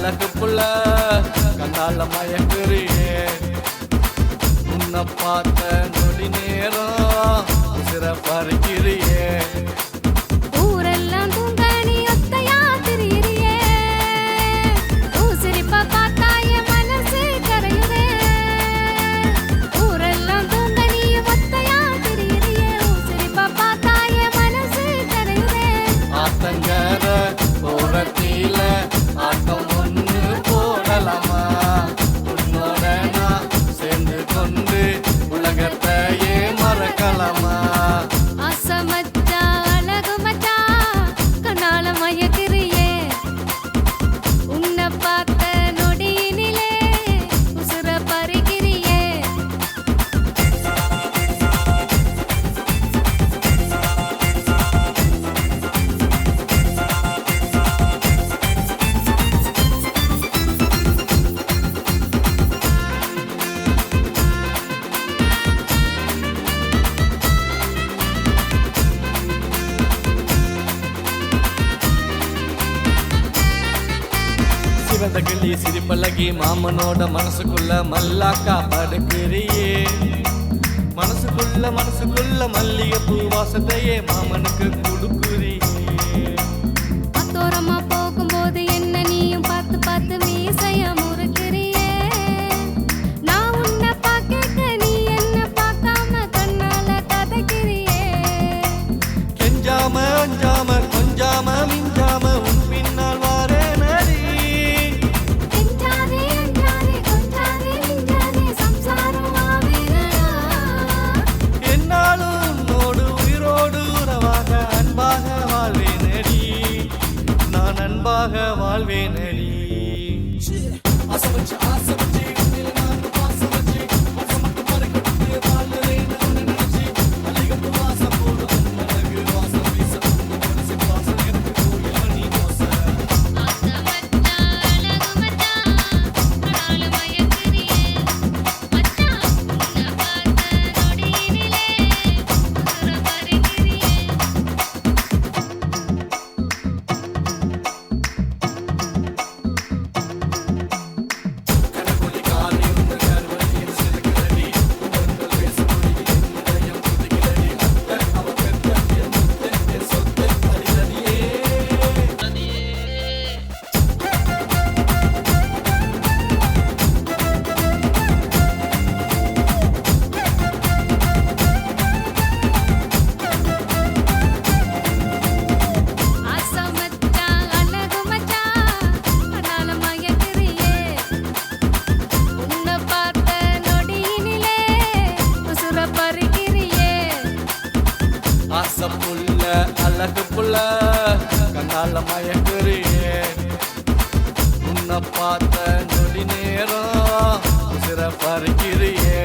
அழகு புள்ள கண்ணால மயக்குறியே உன்னை பார்த்த நொடி நேரம் உசிர பறிக்கிறியே ஊரெல்லாம் தூங்க நீ ஒத்தையா திரியிறியே ஊசிரிப்ப பார்த்தா என் மனசு கரையுதே ஊரெல்லாம் தூங்க நீ ஒத்தையா திரியிறியே ஊசிரிப்ப பார்த்தா என் மனசு கரையுதே ஆத்தங்கர ஓரத்தில ஆட்டம் ஒன்று போடலாமா உன்னோட நான் சேர்ந்து கொண்டு உலகத்தையே மறக்கலாமா ஆசை மச்சான் அழகு மச்சான் கண்ணால மயக்கிறியே உன்னை பார்த்த நொடியினிலே உசுர பறிக்கிறியே சிவந்த கிளி சிரிப்பழகி மாமனோட மனசுக்குள்ள மல்லாக்கா படுக்கிறியே மனசுக்குள்ள மல்லிகைப்பூ வாசத்தையே மாமனுக்கு கொடுக்குறியே அத்தோரமா போகும்போது என்ன நீயும் பார்த்து பார்த்து மீசைய முறுக்கிறியே நான் உன்னை பார்க்க நீ என்ன பார்க்காம கண்ணால கதைக்கிறியே கெஞ்சாம அஞ்சாம கொஞ்சாம மிஞ்சாம உன் பின்னால் வாரே நடி எஞ்சாதே எஞ்சாதே கொஞ்சாதே மிஞ்சாதே சம்சாரம் ஆவேனடா என்னாலும் உன்னோடு உயிரோடு உறவாக அன்பாக வாழ்வேனடி நான் அன்பாக வாழ்வேனடி ஆசை மச்சான் அழகு மச்சான் கண்ணால மயக்கிறியே மச்சான் உன்னை பார்த்த நொடியினிலே உசுர பறிக்கிறியே ஆசை மச்சான் அழகு மச்சான் கண்ணால மயக்கிறியே உன்னை பார்த்த நொடியினிலே உசுர பறிக்கிறியே ஆசை புள்ள அழகு புள்ள கண்ணால மயக்குறியே உன்னை பார்த்த நொடி நேரம் உசிர பறிக்கிறியே